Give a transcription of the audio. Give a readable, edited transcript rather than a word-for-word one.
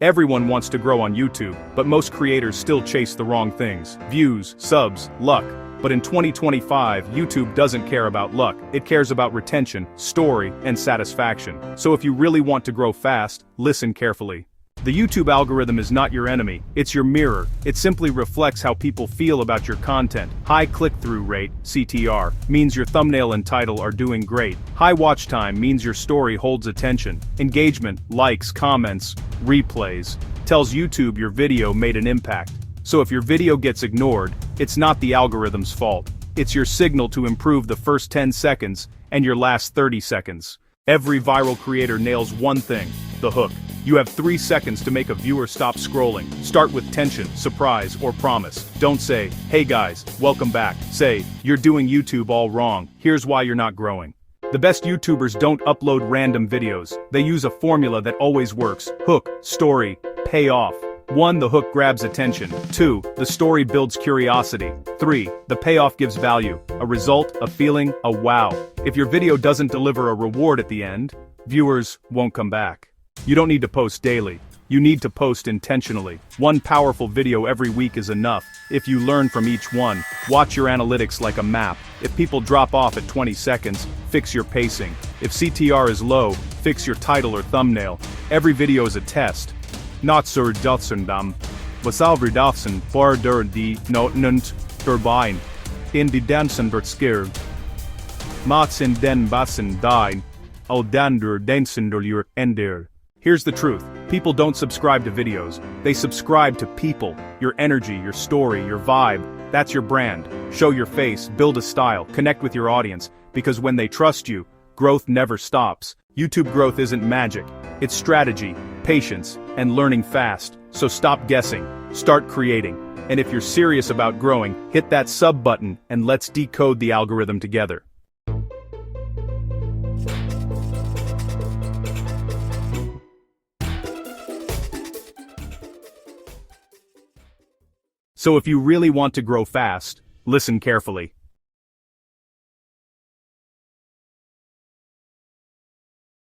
Everyone wants to grow on YouTube, but most creators still chase the wrong things: views, subs, luck. But in 2025, YouTube doesn't care about luck, it cares about retention, story, and satisfaction. So if you really want to grow fast, listen carefully. The YouTube algorithm is not your enemy, it's your mirror. It simply reflects how people feel about your content. High click-through rate, CTR, means your thumbnail and title are doing great. High watch time means your story holds attention. Engagement, likes, comments, replays, tells YouTube your video made an impact. So if your video gets ignored, it's not the algorithm's fault. It's your signal to improve the first 10 seconds and your last 30 seconds. Every viral creator nails one thing: the hook. You have 3 seconds to make a viewer stop scrolling. Start with tension, surprise, or promise. Don't say, "Hey guys, welcome back." Say, "You're doing YouTube all wrong. Here's why you're not growing." The best YouTubers don't upload random videos. They use a formula that always works: hook, story, payoff. 1. The hook grabs attention. 2. The story builds curiosity. 3. The payoff gives value, a result, a feeling, a wow. If your video doesn't deliver a reward at the end, viewers won't come back. You don't need to post daily. You need to post intentionally. One powerful video every week is enough. If you learn from each one, watch your analytics like a map. If people drop off at 20 seconds, fix your pacing. If CTR is low, fix your title or thumbnail. Every video is a test. Not sur Dutsendam. Wasalverdafsen border die notnund turbine. In die dansen wird skirv. Matsen den bassen dine. Al dander densendur ender. Here's the truth. People don't subscribe to videos. They subscribe to people. Your energy, your story, your vibe. That's your brand. Show your face, build a style, connect with your audience. Because when they trust you, growth never stops. YouTube growth isn't magic. It's strategy, patience, and learning fast. So stop guessing. Start creating. And if you're serious about growing, hit that sub button and let's decode the algorithm together. So if you really want to grow fast, listen carefully.